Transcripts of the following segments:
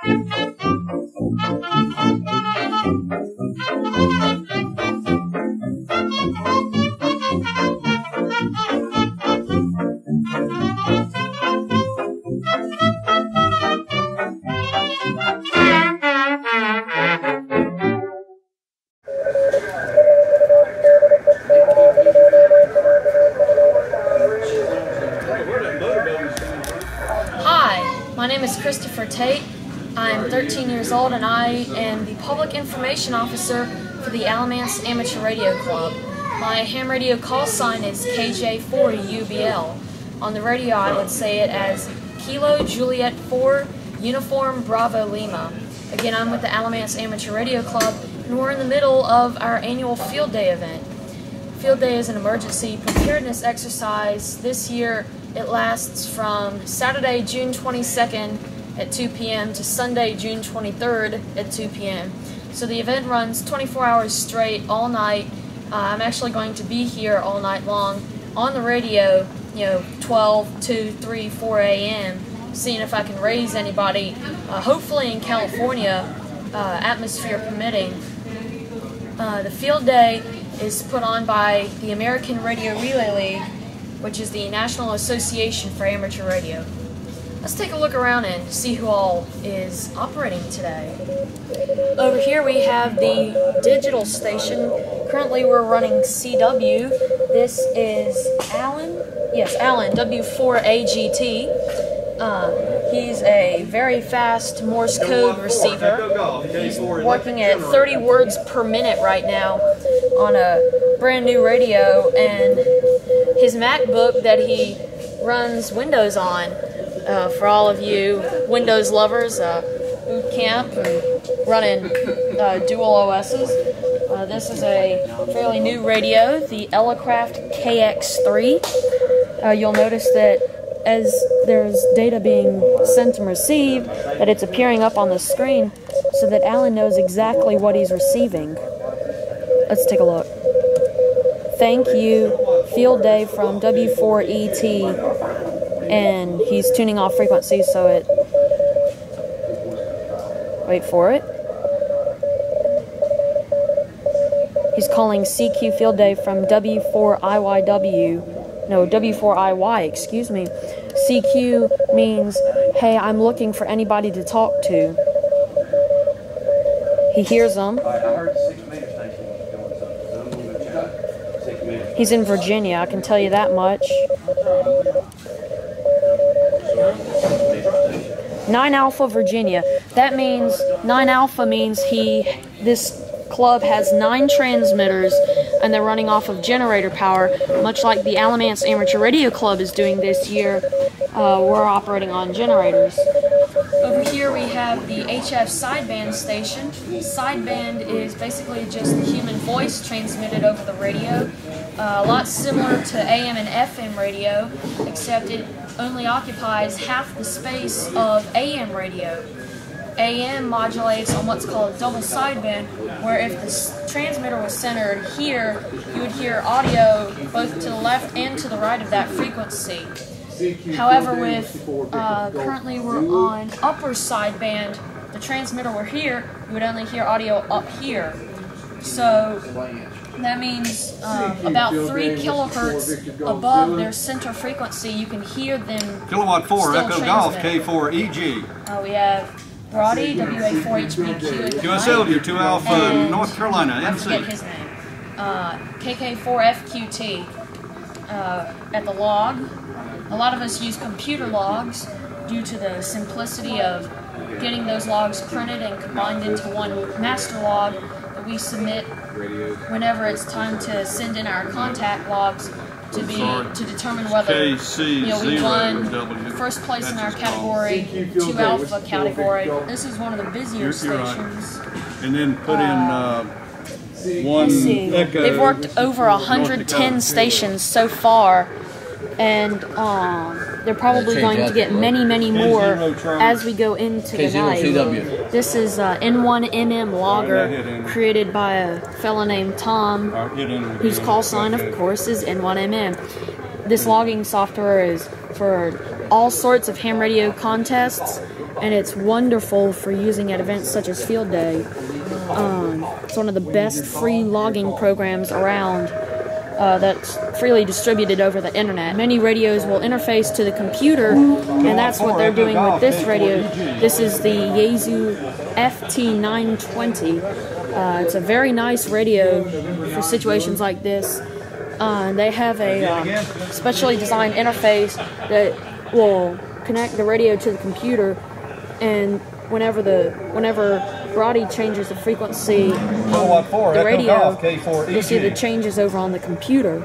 My name is Christopher Tate. I'm 13 years old and I am the Public Information Officer for the Alamance Amateur Radio Club. My ham radio call sign is KJ4EG. On the radio I would say it as Kilo Juliet 4 Uniform Bravo Lima. Again, I'm with the Alamance Amateur Radio Club and we're in the middle of our annual Field Day event. Field Day is an emergency preparedness exercise. This year it lasts from Saturday, June 22nd at 2 p.m. to Sunday, June 23rd at 2 p.m. So the event runs 24 hours straight, all night. I'm actually going to be here all night long on the radio, 12, 2, 3, 4 a.m., seeing if I can raise anybody, hopefully in California, atmosphere permitting. The Field Day is put on by the American Radio Relay League, which is the National Association for Amateur Radio. Let's take a look around and see who all is operating today. Over here we have the digital station. Currently we're running CW. This is Alan, W4AGT. He's a very fast Morse code receiver. He's working at 30 words per minute right now on a brand new radio, and his MacBook that he runs Windows on. For all of you Windows lovers, boot camp and running dual OSs. This is a fairly new radio, the Elecraft KX3. You'll notice that as there's data being sent and received, that it's appearing up on the screen so that Alan knows exactly what he's receiving. Let's take a look. Thank you, Field Day from W4ET, and he's tuning off frequency so it, wait for it. He's calling CQ Field Day from W4IY, excuse me. CQ means, hey, I'm looking for anybody to talk to. He hears them. He's in Virginia, I can tell you that much. 9 Alpha, Virginia. That means 9 Alpha means this club has 9 transmitters and they're running off of generator power, much like the Alamance Amateur Radio Club is doing this year. We're operating on generators. Over here we have the HF sideband station. Sideband is basically just the human voice transmitted over the radio. A lot similar to AM and FM radio, except it only occupies half the space of AM radio. AM modulates on what's called double sideband, where if the transmitter was centered here, you would hear audio both to the left and to the right of that frequency. However, currently we're on upper sideband, the transmitter were here, you would only hear audio up here. So that means about 3 kilohertz above their center frequency, you can hear them. Kilowatt 4, Echo Golf, K4EG. We have Brody, WA4HPQ. QSL, 2 Alpha, North Carolina, I forget his name. KK4FQT. At the log, a lot of us use computer logs due to the simplicity of getting those logs printed and combined into one master log that we submit whenever it's time to send in our contact logs to determine whether we won first place in our category, 2 Alpha category. This is one of the busier stations. And then put in one Echo. They've worked over 110 stations so far, and they're probably going to get many, many more as we go into the night. This is N1MM logger created by a fellow named Tom, whose call sign, of course, is N1MM. This logging software is for all sorts of ham radio contests, and it's wonderful for using at events such as Field Day. It's one of the best free logging programs around that's freely distributed over the internet. Many radios will interface to the computer, and that's what they're doing with this radio. This is the Yaesu FT920. It's a very nice radio for situations like this. They have a specially designed interface that will connect the radio to the computer, and whenever Brody changes the frequency on the radio, K4EG. you'll see the changes over on the computer.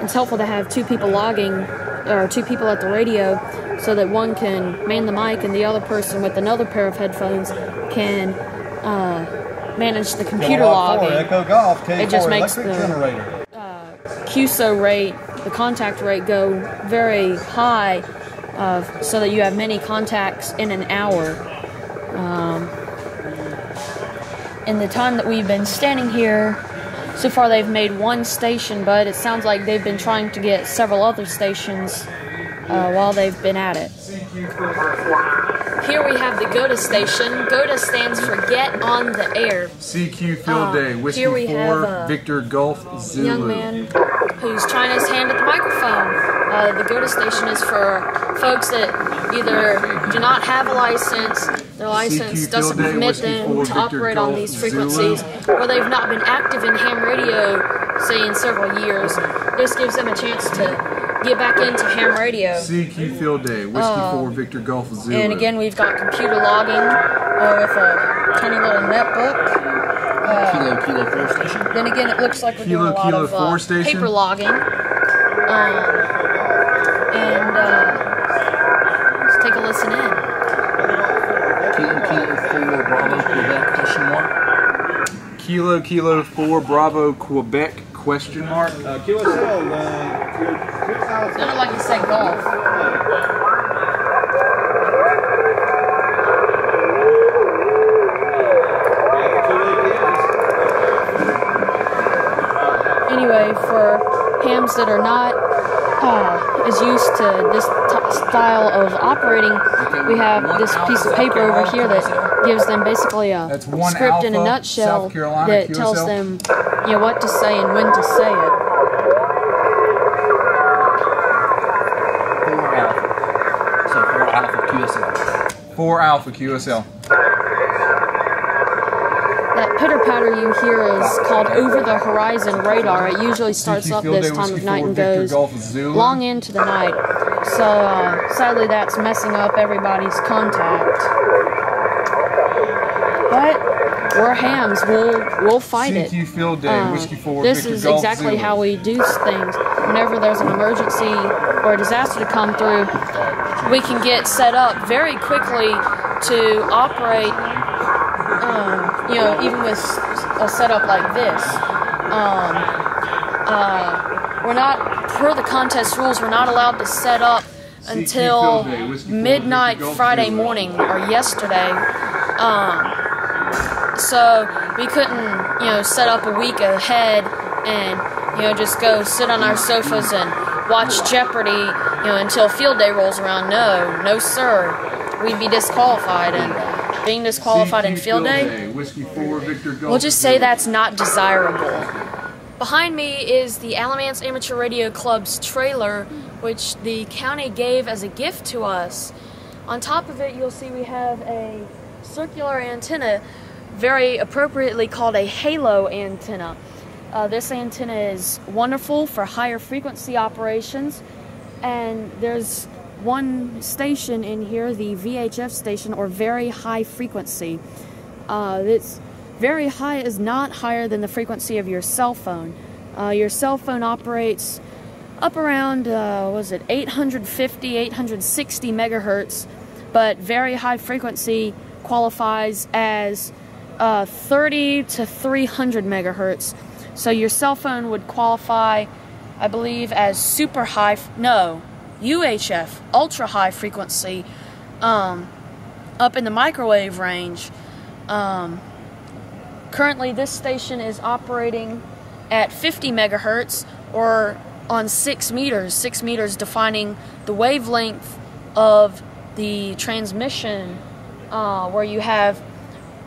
It's helpful to have two people logging, or two people at the radio, so that one can man the mic and the other person with another pair of headphones can manage the computer logging. It just makes the QSO rate, the contact rate, go very high, so that you have many contacts in an hour. In the time that we've been standing here, so far they've made one station, but it sounds like they've been trying to get several other stations while they've been at it. Here we have the GOTA station. GOTA stands for Get on the Air. CQ Field Day, Whiskey here we 4, have Victor Golf Zulu. Young man who's trying his hand at the microphone. The GOTA station is for folks that either do not have a license, their license doesn't permit them to operate on these frequencies, or they've not been active in ham radio, say, in several years. This gives them a chance to get back into ham radio. CQ Field Day, Whiskey 4, Victor Golf Zulu. And again, we've got computer logging with a tiny little netbook. Kilo 4 station. Then again, it looks like we're doing a lot of paper logging. Let's take a listen in. Kilo 4 Bravo Quebec question mark. Sounded like you said golf. Anyway, for hams that are not as used to this style of operating, we have this piece of paper over here that gives them basically a script in a nutshell that tells them, you know, what to say and when to say it. 4 Alpha QSL. 4 Alpha QSL. That pitter-patter you hear is called over-the-horizon radar. It usually starts up this time of night and goes long into the night. So, sadly, that's messing up everybody's contact. But we're hams. We'll fight it. CQ Field Day, Whiskey 4, this Victor is Golf exactly Zulu. how we do things. Whenever there's an emergency or a disaster to come through, we can get set up very quickly to operate. You know, even with a setup like this, we're not, per the contest rules, we're not allowed to set up until midnight Friday morning or yesterday. So we couldn't, you know, set up a week ahead and, you know, just go sit on our sofas and watch Jeopardy, you know, until Field Day rolls around. No, sir. We'd be disqualified, and being disqualified in Field Day, we'll just say that's not desirable. Behind me is the Alamance Amateur Radio Club's trailer, which the county gave as a gift to us. On top of it, you'll see we have a circular antenna, very appropriately called a halo antenna. This antenna is wonderful for higher frequency operations, and there's one station in here, the VHF station, or very high frequency. It's very high is not higher than the frequency of your cell phone. Your cell phone operates up around, 850, 860 megahertz, but very high frequency qualifies as 30 to 300 megahertz. So your cell phone would qualify, I believe, as super high, UHF, ultra high frequency, up in the microwave range. Currently this station is operating at 50 megahertz, or on 6 meters, 6 meters defining the wavelength of the transmission, where you have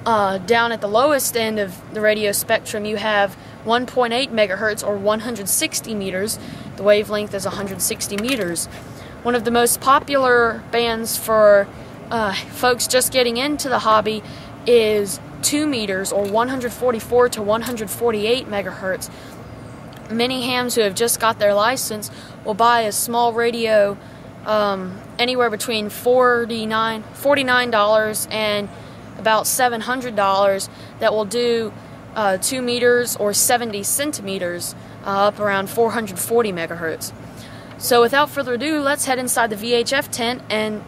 down at the lowest end of the radio spectrum, you have 1.8 megahertz or 160 meters. The wavelength is 160 meters. One of the most popular bands for folks just getting into the hobby is 2 meters or 144 to 148 megahertz. Many hams who have just got their license will buy a small radio anywhere between $49 and about $700 that will do 2 meters or 70 centimeters, up around 440 megahertz. So without further ado, let's head inside the VHF tent and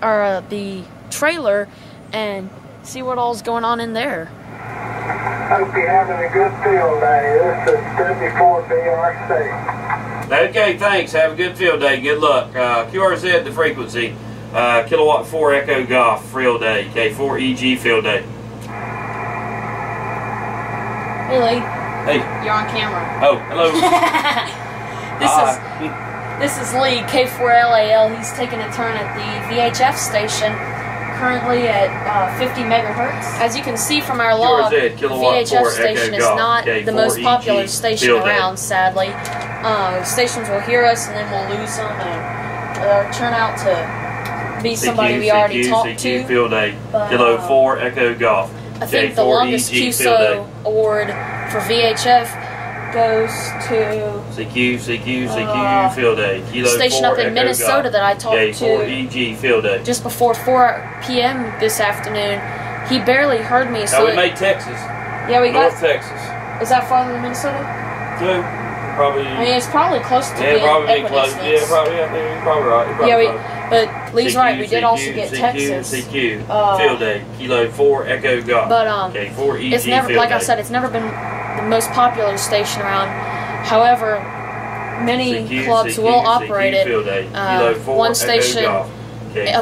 the trailer and see what all's going on in there. Hope you're having a good field day. This is 34BRC. Okay, thanks. Have a good field day. Good luck. QRZ, the frequency. Kilowatt 4 Echo Golf, field day. K4EG, field day. Hey, Lee. Hey. You're on camera. Oh, hello. This is Lee, K4LAL. He's taking a turn at the VHF station, currently at 50 megahertz. As you can see from our log, the VHF station is not the most popular station around, sadly. Stations will hear us and then we'll lose them, and they'll turn out to be somebody we already talked to. Field day. Kilo 4 Echo Golf. I think the longest QSO award for VHF goes to CQ, field day. Kilo station 4 up in Echo Minnesota Golf. that I talked K4EG, field day. just before 4 p.m. this afternoon. He barely heard me. So we made Texas. Yeah, we North got Texas. Is that farther than Minnesota? Probably. I mean, it's probably close to being probably close. Yeah, probably. I think you're probably right. But Lee's right. We did also get Texas. CQ, field day. Kilo 4 Echo Golf. But K4EG, it's never, field like day. I said, it's never been the most popular station around. However, many clubs will operate it. One station up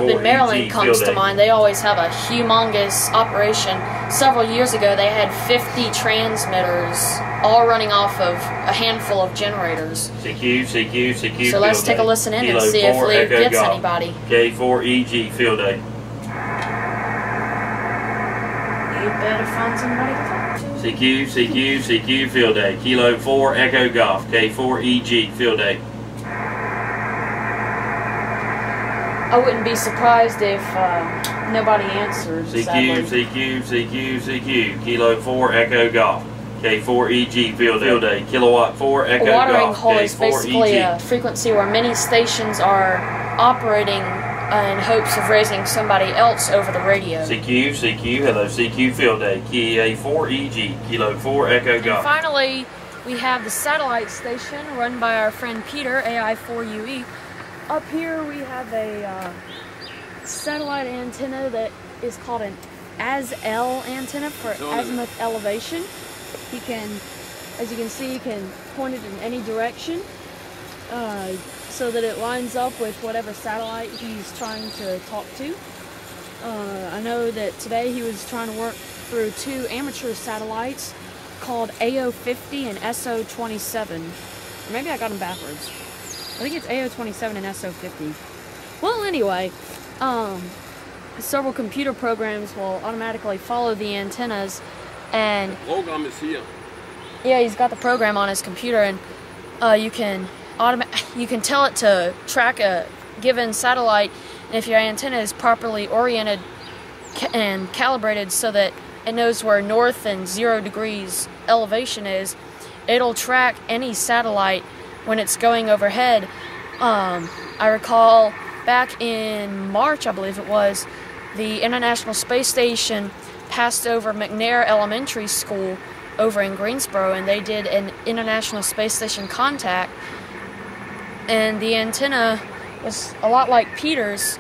in Maryland comes to mind. They always have a humongous operation. Several years ago, they had 50 transmitters, all running off of a handful of generators. CQ. So let's take a listen in and see if Lee gets anybody. K4EG, field day. You better find somebody to talk to. CQ, field day. Kilo 4 Echo Golf. K4EG, field day. I wouldn't be surprised if nobody answers. CQ, Kilo 4 Echo Golf. K4EG, field day. Kilowatt 4 Echo Golf. A watering hole is basically a frequency where many stations are operating in hopes of raising somebody else over the radio. CQ, hello, CQ, field day. K4EG, Kilo 4 Echo Golf. And finally, we have the satellite station run by our friend Peter, AI4UE. Up here we have a satellite antenna that is called an ARRL antenna for azimuth elevation. He can, as you can see, point it in any direction so that it lines up with whatever satellite he's trying to talk to. I know that today he was trying to work through 2 amateur satellites called AO50 and SO27. Or maybe I got them backwards. I think it's AO27 and SO50. Well, anyway, several computer programs will automatically follow the antennas, and program is here. Yeah, he's got the program on his computer, and you can tell it to track a given satellite, and if your antenna is properly oriented and calibrated so that it knows where north and 0 degrees elevation is, it'll track any satellite when it's going overhead. I recall back in March, I believe it was, the International Space Station passed over McNair Elementary School over in Greensboro, and they did an International Space Station contact, and the antenna was a lot like Peter's.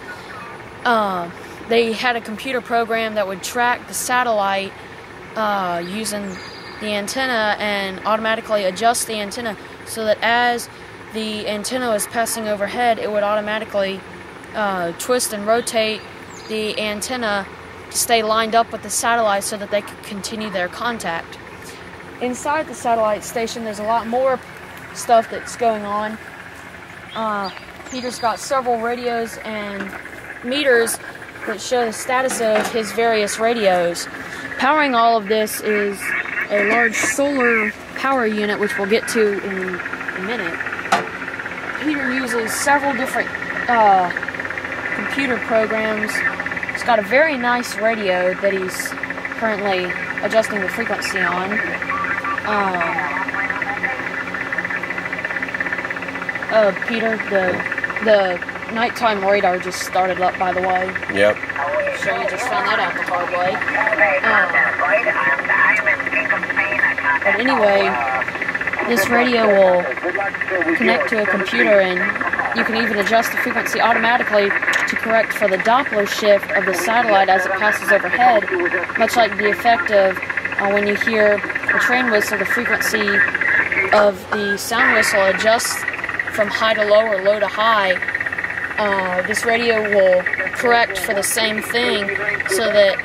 They had a computer program that would track the satellite using the antenna and automatically adjust the antenna so that as the antenna was passing overhead, it would automatically twist and rotate the antenna to stay lined up with the satellite so that they could continue their contact. Inside the satellite station, there's a lot more stuff that's going on. Peter's got several radios and meters that show the status of his various radios. Powering all of this is a large solar power unit, which we'll get to in a minute. Peter uses several different computer programs. He's got a very nice radio that he's currently adjusting the frequency on. Peter, the nighttime radar just started up, by the way. Yep. Sure you just found that out the hard way. But anyway, this radio will connect to a computer, and you can even adjust the frequency automatically to correct for the Doppler shift of the satellite as it passes overhead, much like the effect of when you hear a train whistle, the frequency of the sound whistle adjusts from high to low or low to high. This radio will correct for the same thing so that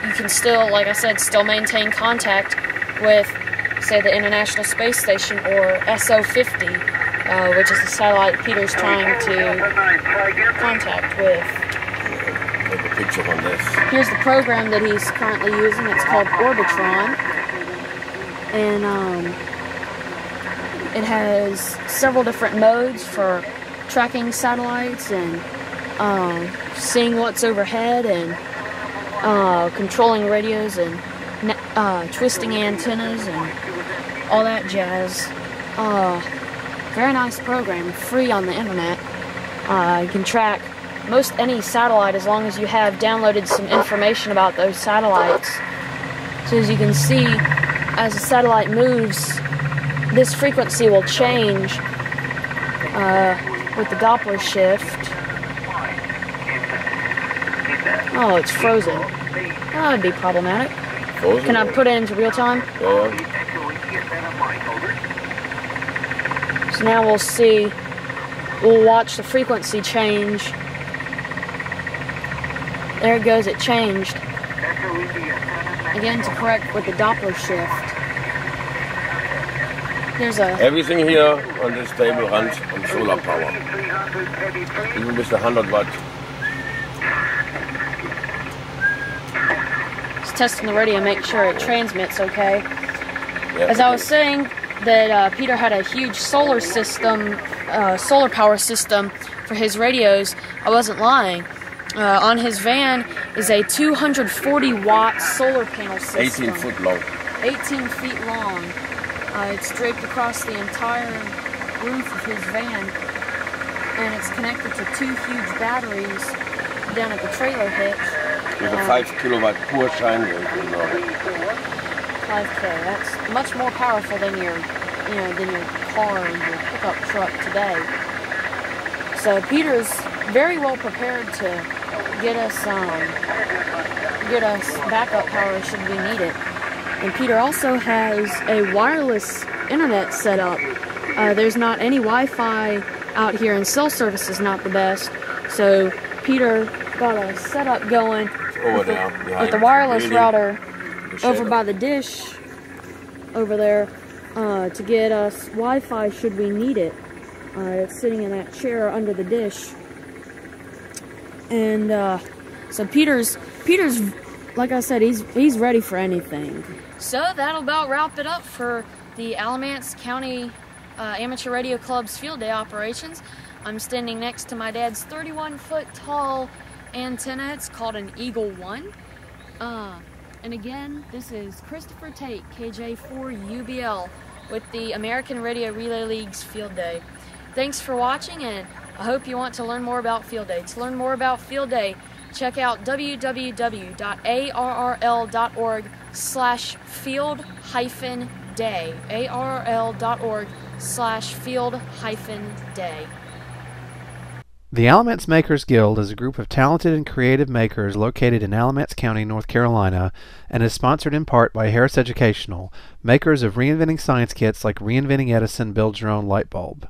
you can still, like I said, still maintain contact with, say, the International Space Station or SO50, which is the satellite Peter's trying to contact with. Take a picture on this. Here's the program that he's currently using. It's called Orbitron. And it has several different modes for tracking satellites and seeing what's overhead and controlling radios and twisting antennas and all that jazz. Very nice program, free on the internet. You can track most any satellite as long as you have downloaded some information about those satellites. So as you can see, as the satellite moves, this frequency will change with the Doppler shift. Oh, it's frozen. That would be problematic. Frozen? Can I put it into real time? Yeah. So now we'll see. We'll watch the frequency change. There it goes, it changed. Again, to correct with the Doppler shift. There's a... Everything here on this table runs on solar power. Even with the 100 watt. Just testing the radio, make sure it transmits okay. Yep. As I was saying, that Peter had a huge solar system, solar power system for his radios. I wasn't lying. On his van is a 240 watt solar panel system. 18 foot long. 18 feet long. It's draped across the entire roof of his van, and it's connected to two huge batteries down at the trailer hitch. With a 5 kilowatt pure shine wave. 5K. That's much more powerful than your, than your car and your pickup truck today. So Peter's very well prepared to get us backup power should we need it. And Peter also has a wireless internet set up. There's not any Wi-Fi out here, and cell service is not the best. So Peter got a setup going with the wireless router over by the dish over there to get us Wi-Fi should we need it. It's sitting in that chair under the dish. And so Peter's like I said, he's ready for anything. So that'll about wrap it up for the Alamance County Amateur Radio Club's field day operations. I'm standing next to my dad's 31-foot tall antenna. It's called an Eagle 1. And again, this is Christopher Tate, KJ4UBL, with the American Radio Relay League's Field Day. Thanks for watching, and I hope you want to learn more about Field Day. To learn more about Field Day, check out www.arrl.org/field-day. arrl.org/field-day. The Alamance Makers Guild is a group of talented and creative makers located in Alamance County, North Carolina, and is sponsored in part by Harris Educational, makers of reinventing science kits like Reinventing Edison Build Your Own Light Bulb.